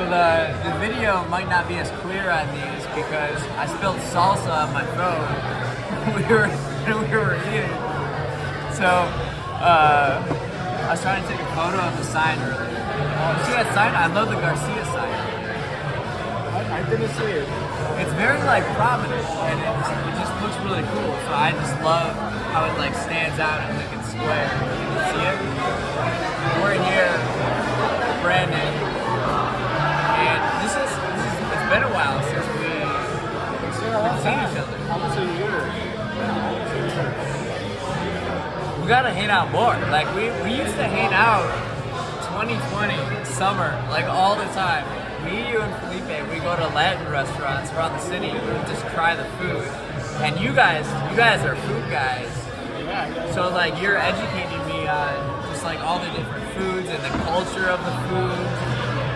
So the video might not be as clear on these because I spilled salsa on my phone when we were eating. So I was trying to take a photo of the sign earlier. You see that sign? I love the Garcia sign. I didn't see it. It's very like prominent and it just looks really cool. So I just love how it like stands out in Lincoln Square. You can see it. We're here, Brandon, and it's been a while since we've seen each other. Almost a year. We gotta hang out more. Like we used to hang out 2020 summer, like all the time. Me, you, and Felipe, we go to Latin restaurants around the city. We would just try the food. And you guys are food guys. Yeah. So like you're educating me on just like all the different foods and the culture of the food.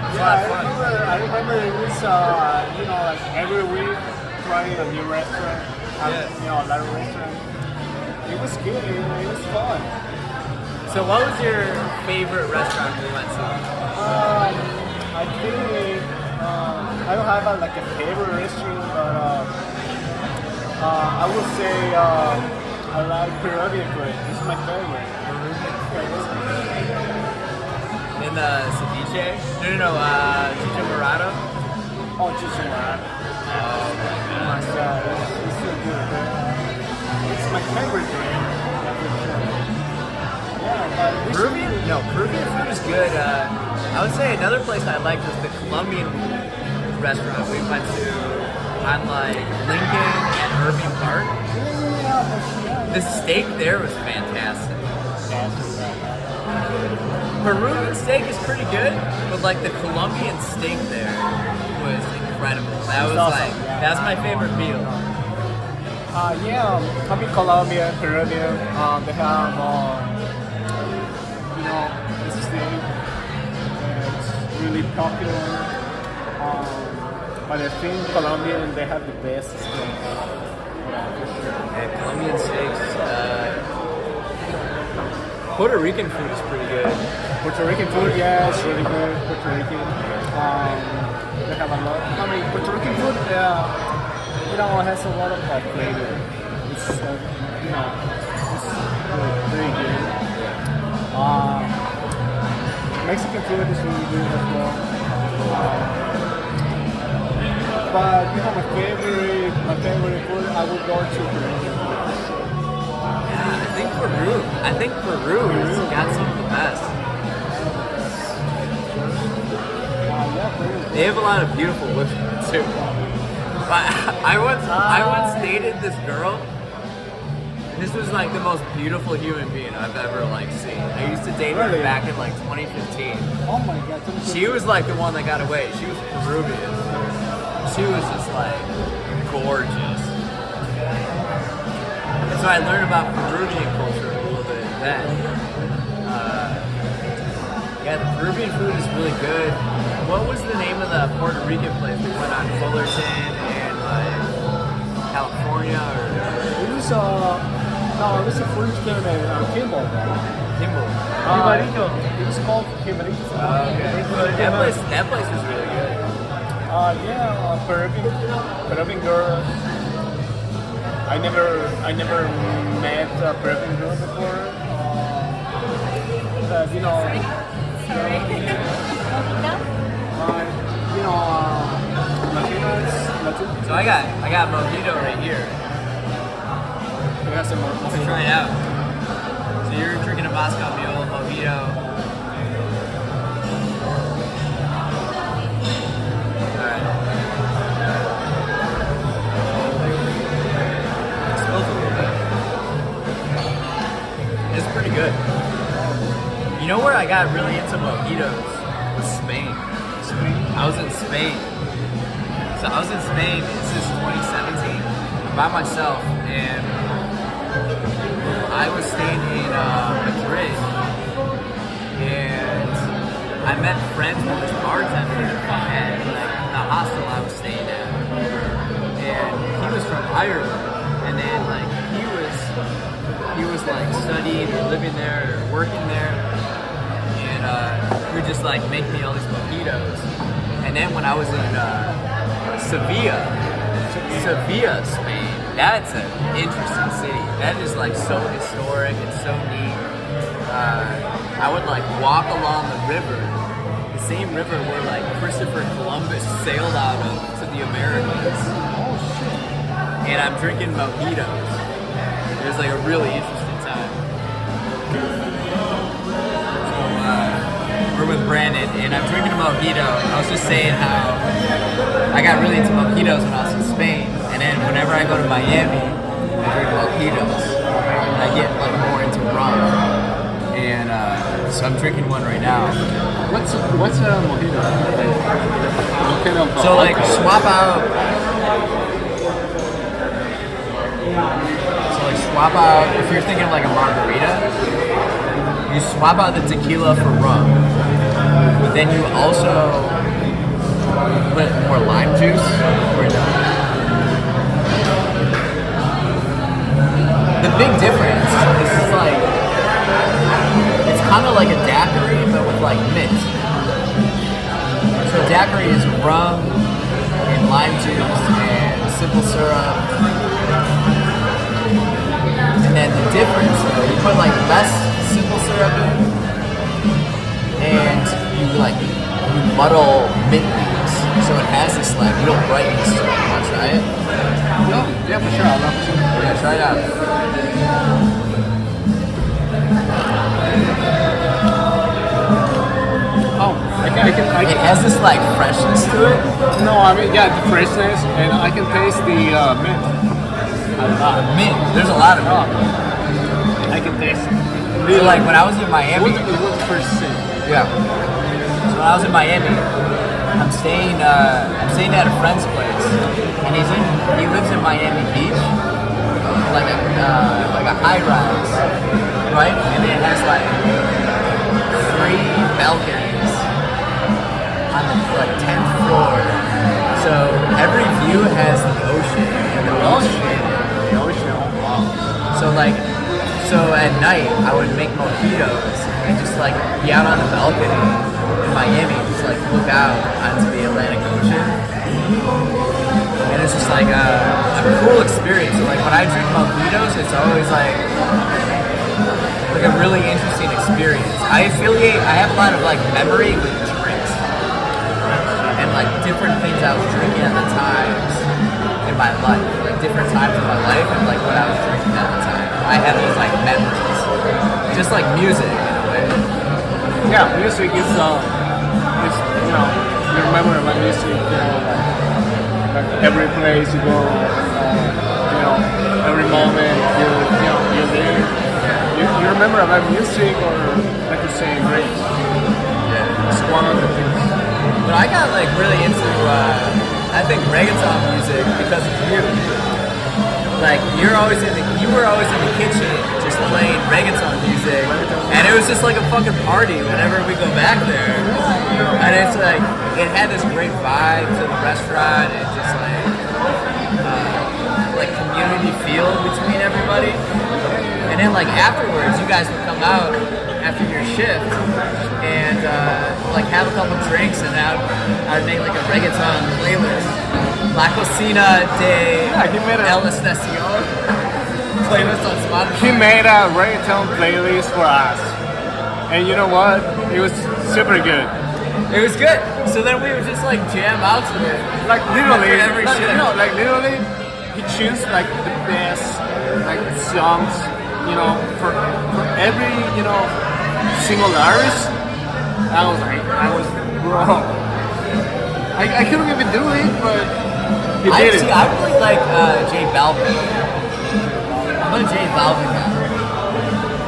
It's a lot of fun. I remember it was like every week trying a new restaurant. A Latin restaurant. It was good. It was fun. So what was your favorite restaurant we went to? I think I don't have a favorite restaurant, but I would say I like Peruvian food. It's my favorite. In the ceviche? No, chicha morado? Oh, chicha morado. Oh my god. It's so good. It's my favorite thing. Yeah, Peruvian food is good. I would say another place I liked was the Colombian restaurant we went to on like Lincoln and Irving Park. The steak there was fantastic. Peruvian steak is pretty good, but like the Colombian steak there was incredible. That was awesome. That's my favorite meal. I mean Colombia, Peruvian. They have this steak. It's really popular. But I think Colombian they have the best steak. Yeah, Colombian steaks. Puerto Rican food is pretty good. Puerto Rican food, yeah, it's really good. Puerto Rican. They have a lot. I mean, Puerto Rican food, has a lot of flavor. It's it's very good. Mexican food is really good as well. But my favorite food, I would go to Peruvian food. I think Peru has got some of the best. They have a lot of beautiful women too. But I once dated this girl. This was like the most beautiful human being I've ever seen. I used to date her back in 2015. Oh my god. She was like the one that got away. She was Peruvian. She was just gorgeous. And so I learned about Peruvian culture a little bit then. The Peruvian food is really good. What was the name of the Puerto Rican place we went on? Fullerton and California It was it was a French name Kimball. Kimball. It was called Kimball. Okay. That place was really good. Peruvian girls. I never met a Peruvian girl before. So I got mojito right here. We got some Let's try it out. So you're drinking a Moscow Mule mojito. Alright. It smells a little bit. It's pretty good. You know where I got really into mojitos? Was Spain. I was in Spain. So I was in Spain since 2017 by myself, and I was staying in Madrid, and I met friends with this bartender at the hostel I was staying at, and he was from Ireland, and then he was studying or living there or working there, and he would just make me all these mojitos. And And then when I was in Sevilla, Spain, that's an interesting city. That is like so historic and so neat. I would like walk along the river, the same river where like Christopher Columbus sailed out of to the Americas. And I'm drinking mojitos. It was like a really interesting time. We're with Brandon, and I'm drinking a mojito. I was just saying how I got really into mojitos when I was in Spain, and then whenever I go to Miami, I drink mojitos, and I get like more into rum. And so I'm drinking one right now. What's a mojito? So like swap out. If you're thinking of like a margarita, you swap out the tequila for rum, but then you also put more lime juice or no. The big difference is like it's kind of like a daiquiri but with like mint. So a daiquiri is rum and lime juice and simple syrup. And then the difference, you put like less simple syrup in, and you muddle mint leaves, so it has this like real brightness to it. You want to try it? No, yeah, for sure. I'll love to. Yeah, try it out. Oh, I can. It has this like freshness to it. No, I mean yeah, the freshness, and I can taste the mint. Mint. There's a lot of it. I can taste it. So like when I was in Miami. What's the first thing? Yeah. So when I was in Miami, I'm staying at a friend's place, and he lives in Miami Beach, like a high rise, right? And it has like 3 balconies on the like 10th floor. So every view has the ocean and the ocean. So at night I would make mojitos and just like be out on the balcony in Miami, just like look out onto the Atlantic Ocean. And it's just like a cool experience. So like when I drink mojitos, it's always like a really interesting experience. I have a lot of like memory with drinks and like different things I was drinking at the times in my life, like different times in my life and like what I was drinking at the time. I have these like memories, just like music in a way. Yeah, music is you know, you remember about music, you know, like every place you go, you know, every moment you're there. You remember about music, or like you say, drinks. Yeah, it's one of the things. But I got like really into I think reggaeton music because of you. Like you were always in the kitchen just playing reggaeton music, and it was just like a fucking party whenever we go back there. And it's like it had this great vibe to the restaurant, and just like community feel between everybody. And then like afterwards, you guys would come out after your shift and like have a couple drinks, and I'd make like a reggaeton playlist. La Cocina de El Estacion playlist on Spotify. He made a reggaeton playlist for us, and you know what? It was super good. It was good. So then we would just like jam out to it. Like literally, every shift. You know, like literally, he choose like the best like songs, you know, for every single artist. I was bro. I couldn't even do it, but he did it. I really like J Balvin. I'm a J Balvin guy.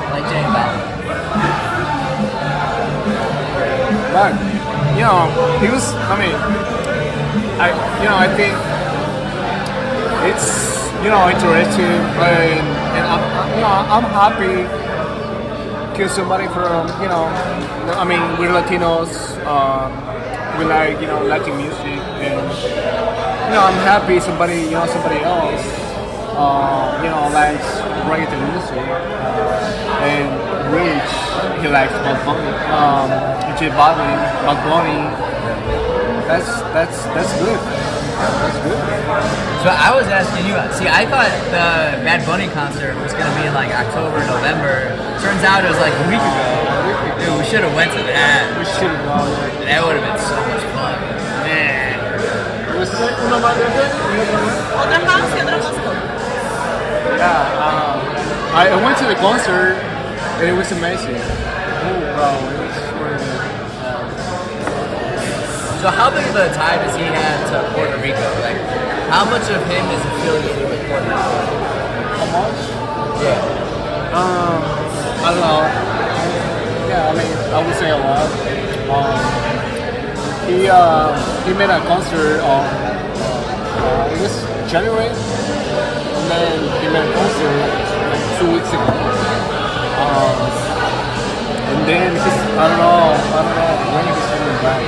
I like J Balvin. But he was. I mean, I think it's interesting, and I'm happy because somebody from I mean, we're Latinos. We like Latin music, and I'm happy somebody else likes reggaeton music, and Rich, he likes Bad Bunny, That's good. That's good. So I was asking you. See, I thought the Bad Bunny concert was gonna be in like October, November. Turns out it was like a week ago. Dude, we should have went to that. We should have gone. That would have been so much fun. Man. Uno más grande. Otra más y otra más. Yeah, I went to the concert and it was amazing. Oh, bro, it was really good. So how big of a tie does he have to Puerto Rico? Like, how much of him is affiliated with Puerto Rico? How much? Yeah. I don't know. Yeah, I mean, I would say a lot. He made a concert on it was January, and then he made a concert like 2 weeks ago. And then I don't know when he's coming back.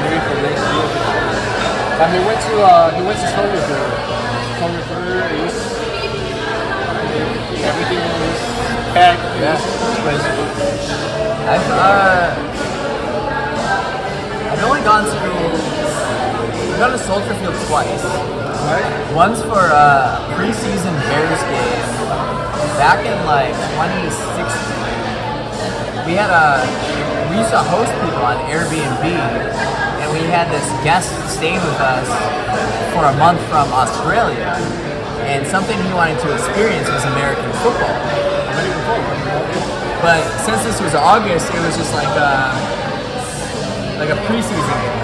Maybe for next year. But he went to Solar Fair. Solar Fair is everything is packed. Yeah. I've only gone to Soldier Field twice. Right? Once for a preseason Bears game back in like 2016. We used to host people on Airbnb, and we had this guest staying with us for a month from Australia, and something he wanted to experience was American football. But since this was August, it was just like a preseason game.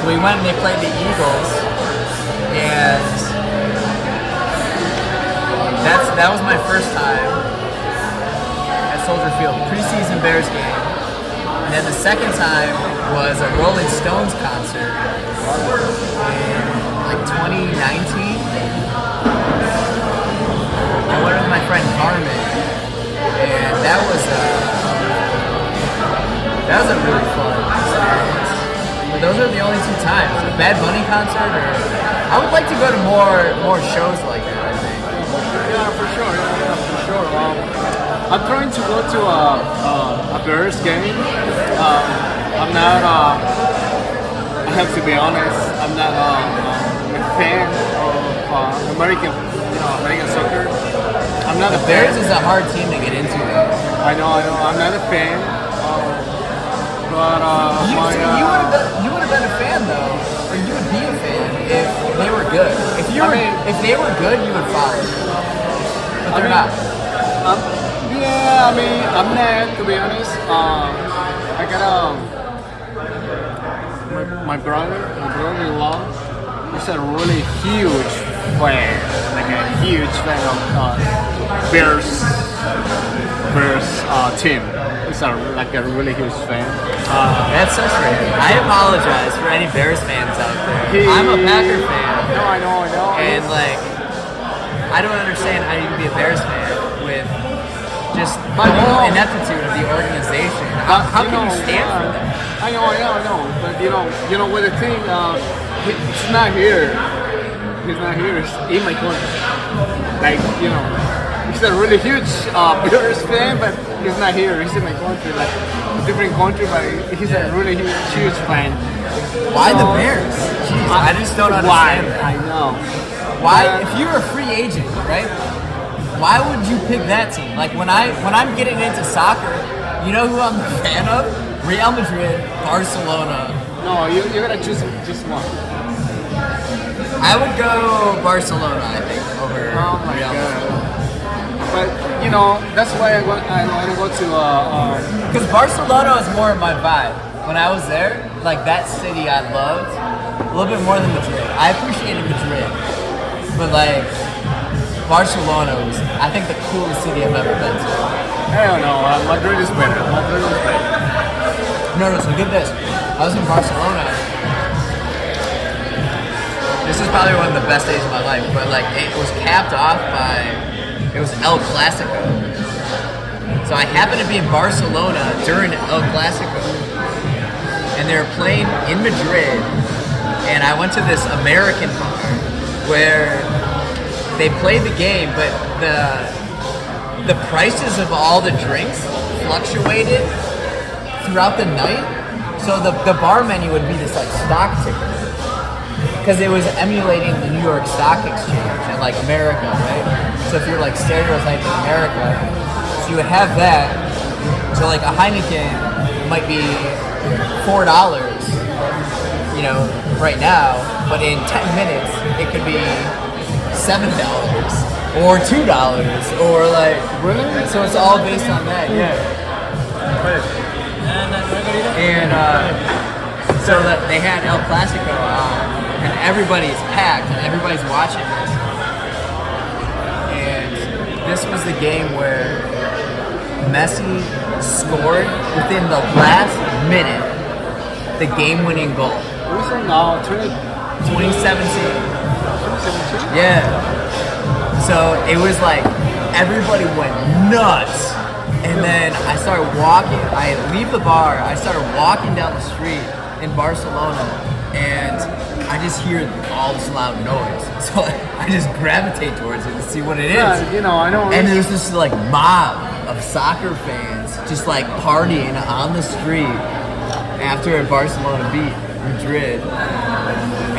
So we went and they played the Eagles, and that was my first time at Soldier Field, preseason Bears game. And then the second time was a Rolling Stones concert in like 2019. I went with my friend Carmen, and that was a really fun experience. But those are the only two times. A Bad Bunny concert, or I would like to go to more shows like that, I think. Yeah, for sure. I'm trying to go to a Bears game. I'm not. I have to be honest. I'm not a fan of American soccer. I'm not a fan. Bears is a hard team to get into, though. I know. I'm not a fan. But you would have been a fan though, or you would be a fan if they were good. If they were good, you would follow. But they're not. Yeah, I mean, I'm not, to be honest. I got my brother-in-law is a really huge fan, like a huge fan of Bears team. He's like a really huge fan. That's so strange. I apologize for any Bears fans out there. I'm a Packer fan. No, I know. And like, I don't understand how you can be a Bears fan with just the whole ineptitude of the organization. How can you stand for that? I know. But you know what the thing? It's not here. He's not here. It's in my country. Like, he's a really huge Bears fan, but he's not here. He's in my country, like a different country, but he's a really huge fan. Why the Bears? Jeez, I just don't understand that. I know. Why, if you're a free agent, right? Why would you pick that team? Like when I'm getting into soccer, you know who I'm a fan of? Real Madrid, Barcelona. No, you gotta choose just one. I would go Barcelona, I think, over Oh my Real god. Madrid. But that's why I want to go to Because Barcelona is more of my vibe. When I was there, like that city I loved a little bit more than Madrid. I appreciated Madrid, but like Barcelona was, I think, the coolest city I've ever been to. Hell no, Madrid is better. No, so get this. I was in Barcelona. This is probably one of the best days of my life, but like it was capped off by, it was El Clasico. So I happened to be in Barcelona during El Clasico, and they were playing in Madrid, and I went to this American bar where they played the game, but the prices of all the drinks fluctuated throughout the night. So the bar menu would be this like stock ticker. Because it was emulating the New York Stock Exchange and like America, right? So if you're like stereotyping America, so you would have that. So like a Heineken might be $4, you know, right now, but in 10 minutes it could be $7 or $2 or like really. So it's all based on that, yeah. And so that they had El Clasico on. And everybody's packed and everybody's watching this. And this was the game where Messi scored within the last minute the game-winning goal. What was it now? 2017. Yeah. So it was like everybody went nuts. And then I started walking, I leave the bar, I started walking down the street in Barcelona, and I just hear all this loud noise. So I just gravitate towards it to see what it is. Yeah, you know, I know. And there's this like mob of soccer fans just like partying on the street after Barcelona beat Madrid.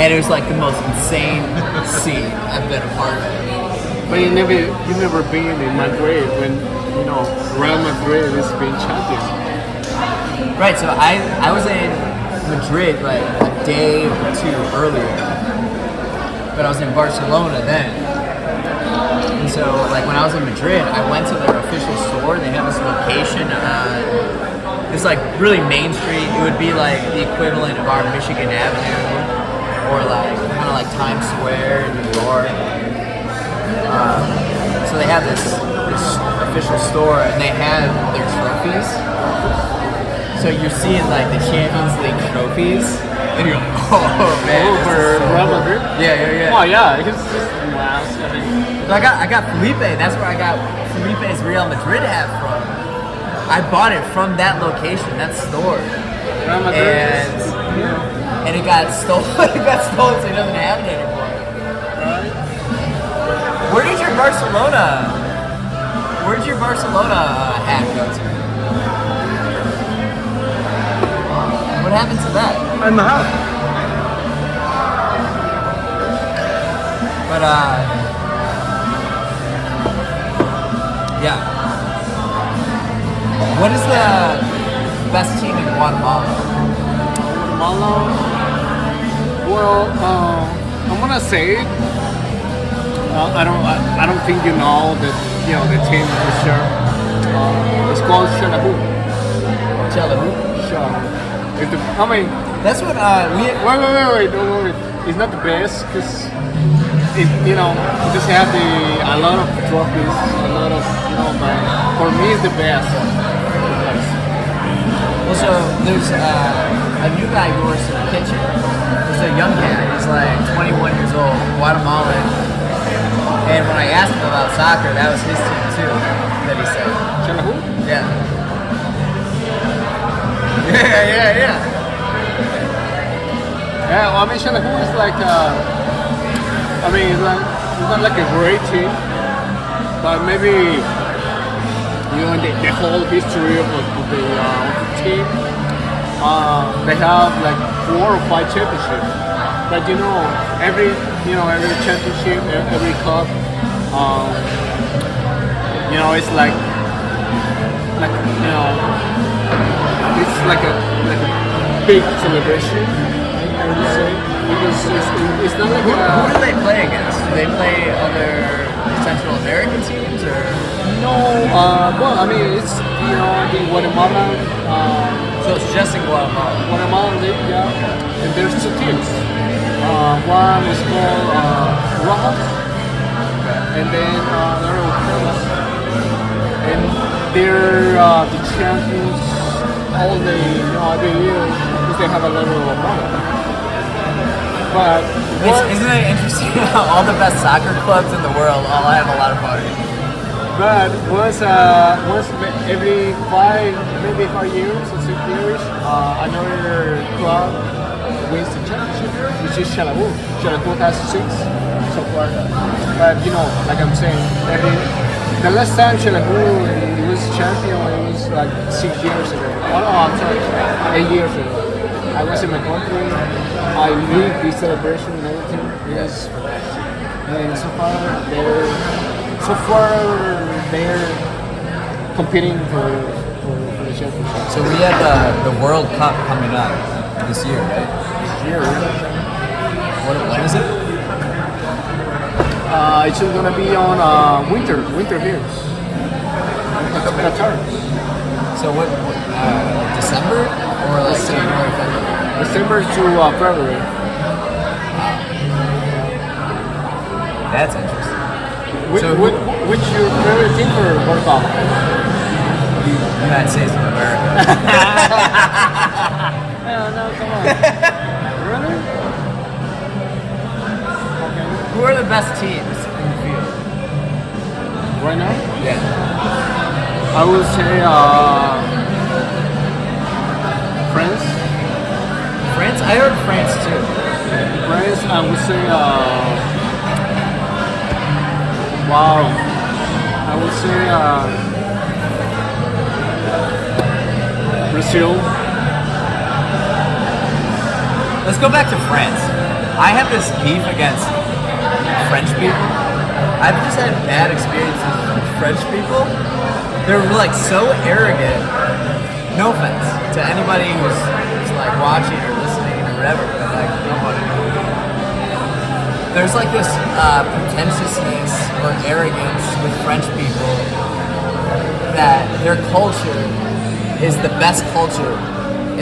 And it was like the most insane scene I've been a part of. But you never been in Madrid when, you know, Real Madrid is being champions. Right, so I was in Madrid like a day or two earlier, but I was in Barcelona then. And so like when I was in Madrid, I went to their official store. They have this location on this like really main street. It would be like the equivalent of our Michigan Avenue or like kind of like Times Square in New York. So they have this official store and they have their trophies. So you're seeing like the Champions League trophies, and you're like, oh man, For Real Madrid? Yeah. Oh yeah, it's just last. I mean, So I got Felipe. That's where I got Felipe's Real Madrid hat from. I bought it from that location, that store, Real Madrid. and it got stolen. It got stolen, so he doesn't have it anymore. Right. Where did your Barcelona hat go to? What happened to that? In the house. But yeah. What is the best team in Guatemala? Well, I'm gonna say it. I don't think you know the team for sure. It's called Xelajú. Sure. That's what Wait. It's not the best because it just have a lot of trophies, a lot of but for me it's the best. Well, so there's a new guy who works in the kitchen. He's a young cat. He's like 21 years old, Guatemalan. And when I asked him about soccer, that was his team too, that he said. Xelajú? Yeah. Yeah. Yeah, well, I mean, Xelajú is like, it's not like a great team, but maybe, the whole history of the team, they have like 4 or 5 championships. But every championship, every cup, it's like it's like a big celebration. I would say, because it's not like Who do they play against? Do they play other Central American teams or? No, well, I mean, it's the Guatemalan. So it's just in Guatemala. Guatemalan league, yeah. And there's 2 teams. One is called Rojas, and then another one Pumas. And they're the champions all every year because they have a level of money. But Isn't it interesting how all the best soccer clubs in the world all have a lot of money? But once every 5 years or 6 years, another club wins the championship, which is Xelajú. Xelajú has 6 so far. But like I'm saying, the last time Xelajú was champion, it was like 6 years ago. Oh no, I'm sorry, 8 years ago. I was in my country. I live this celebration and everything. Yes. And so far they're competing for the championship. So we have the World Cup coming up this year, right? This year, When is it? it's gonna be on winter here. Qatar. So what December or like January, February? December to February. That's interesting. Which your favorite team for World Cup? United States of America. No, come on. Really? Okay. Who are the best teams in the field? Right now? Yeah. I would say France. France? I heard France too. France, I would say wow. I would say Brazil. Let's go back to France. I have this beef against French people. I've just had bad experiences with French people. They're like so arrogant. No offense to anybody who's like watching or listening or whatever, but like nobody. There's like this pretentiousness or arrogance with French people that their culture is the best culture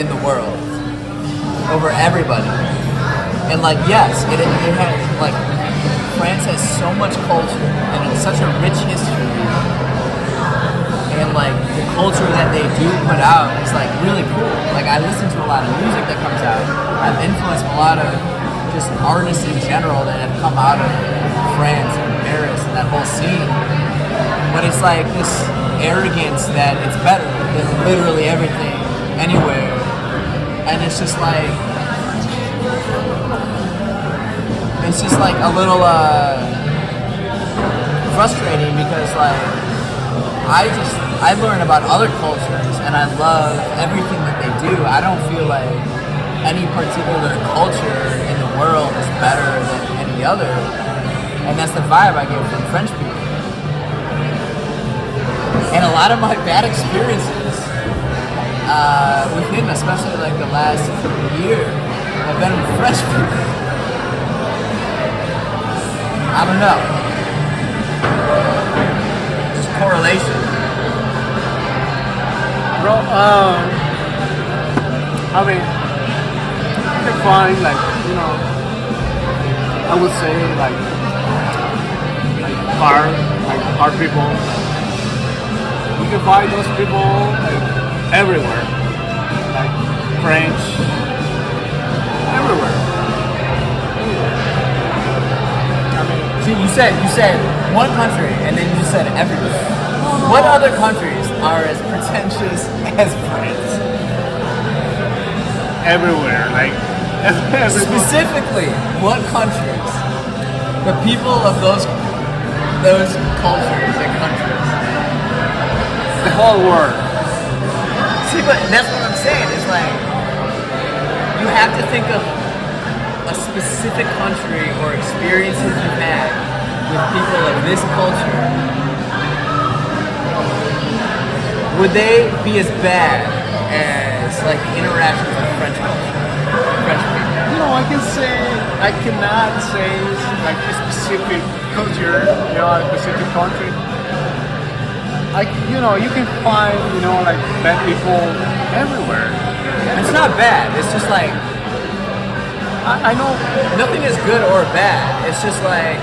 in the world over everybody. And like yes, it has like France has so much culture and it's such a rich history. And like the culture that they do put out is like really cool. Like I listen to a lot of music that comes out. I've influenced a lot of just artists in general that have come out of France and Paris and that whole scene. But it's like this arrogance that it's better than literally everything anywhere. And it's just like a little frustrating because like I learn about other cultures and I love everything that they do. I don't feel like any particular culture in the world is better than any other. And that's the vibe I get from French people. And a lot of my bad experiences within, especially like the last year, have been with French people. I don't know. Just correlation. Bro, I mean, you can find like, you know, I would say like hard people. You can find those people like everywhere, like French, everywhere. See, you said one country, and then you said everywhere. What other countries are as pretentious as France? Everywhere, like everywhere. Specifically, what countries? The people of those cultures and countries. The whole world. See, but that's what I'm saying. It's like you have to think of a specific country or experiences you've had with people of this culture. Would they be as bad as like interactions with French culture? French people? You know, I cannot say like a specific culture, you know, a specific country. Like, you know, you can find, you know, like bad people everywhere. It's not bad. It's just like I know nothing is good or bad. It's just like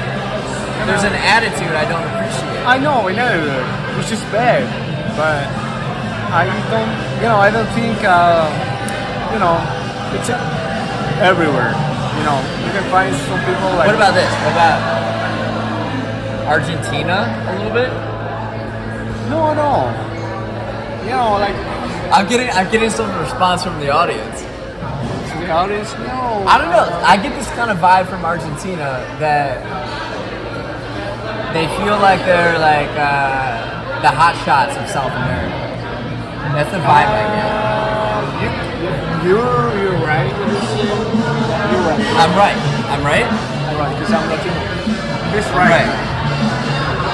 there's an attitude I don't appreciate. I know, which is bad, but I don't think, you know, it's everywhere. You know, you can find some people like. What about this? What about Argentina a little bit? No. You know, like. I'm getting some response from the audience. The audience, no. I don't know. I get this kind of vibe from Argentina that they feel like they're like the hot shots of South America. That's the vibe I get. You're right. You're right. I'm right. I'm right? I'm right, because I'm Latino. He's right. Right.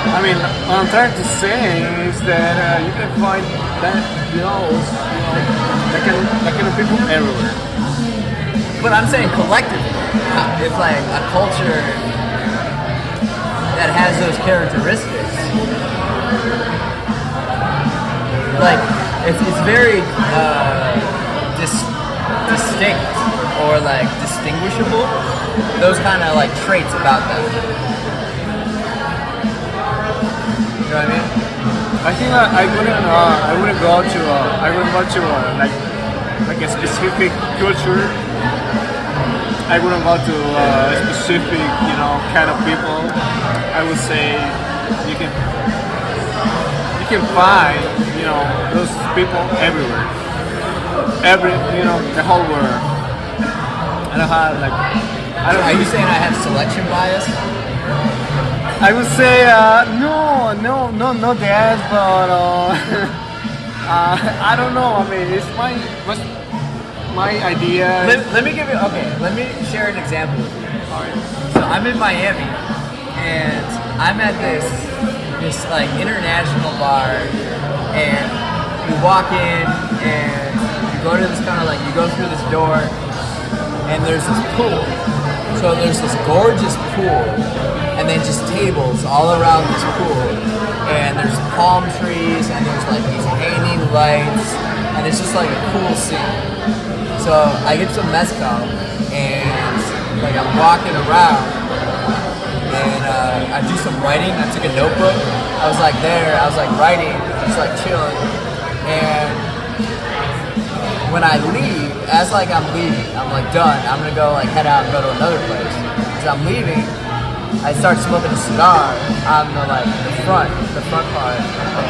I mean, what I'm trying to say is that you can find that, that kind of people everywhere. But I'm saying collectively, it's like a culture that has those characteristics. Like, it's very distinct or like distinguishable. Those kind of like traits about them. You know what I mean? I think I wouldn't go to like a specific culture. I wouldn't go to a specific kind of people. I would say you can find those people everywhere. The whole world. I don't have Are you saying I have selection bias? I would say no, not that, but I don't know. I mean, it's my idea. Let me give you, let me share an example with you. Alright. So I'm in Miami, and I'm at this like international bar, and you walk in, and you go to this kind of like, you go through this door, and there's this pool. So there's this gorgeous pool, and then just tables all around this pool, and there's palm trees, and there's like these hanging lights, and it's just like a cool scene. So I get some mezcal, and like I'm walking around, and I do some writing. I took a notebook. I was like writing, just like chilling, and when I leave, as like I'm leaving, I'm like done. I'm gonna go like head out and go to another place. As I'm leaving, I start smoking a cigar on the front part of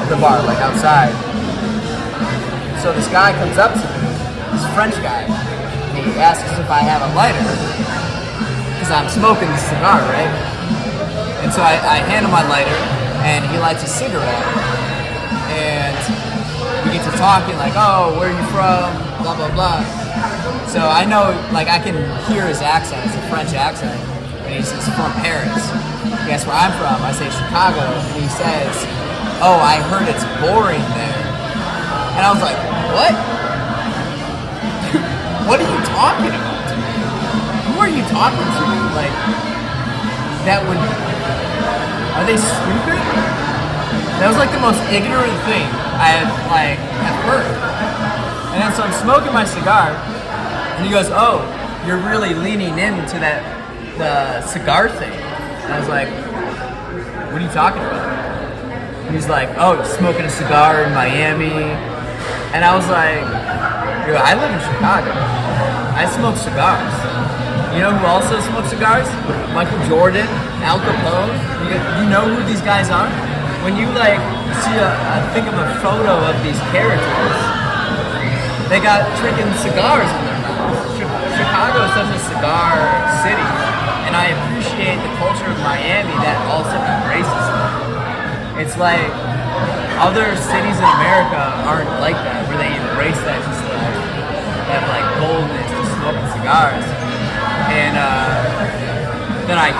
the bar, like outside. So this guy comes up to me, this French guy, and he asks if I have a lighter, because I'm smoking the cigar, right? And so I hand him my lighter, and he lights a cigarette, and we get to talking, like, oh, where are you from, blah, blah, blah. So I know, like, I can hear his accent, it's a French accent, and he's from Paris. He asks where I'm from, I say Chicago, and he says, oh, I heard it's boring there. And I was like, what? What are you talking about? Who are you talking to? Like, that would... Are they stupid? That was like the most ignorant thing I've heard. And then so I'm smoking my cigar, and he goes, oh, you're really leaning into the cigar thing. And I was like, what are you talking about? And he's like, oh, smoking a cigar in Miami. And I was like, yo, I live in Chicago. I smoke cigars. You know who also smokes cigars? Michael Jordan, Al Capone. You know who these guys are? When you like see think of a photo of these characters, they got freaking cigars in their mouth. Chicago is such a cigar city, and I appreciate the culture of Miami that also embraces it. It's like other cities in America aren't like that, where they embrace that just that like boldness to smoking cigars. And then I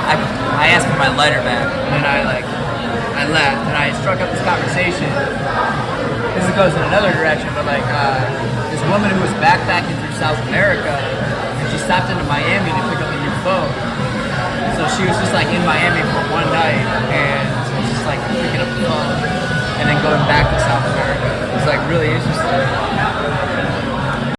asked for my lighter back, and then I left, and I struck up this conversation. This goes in another direction, but like this woman who was backpacking through South America, and she stopped into Miami to pick up a new phone. So she was just like in Miami for one night, and just like picking up the phone, and then going back to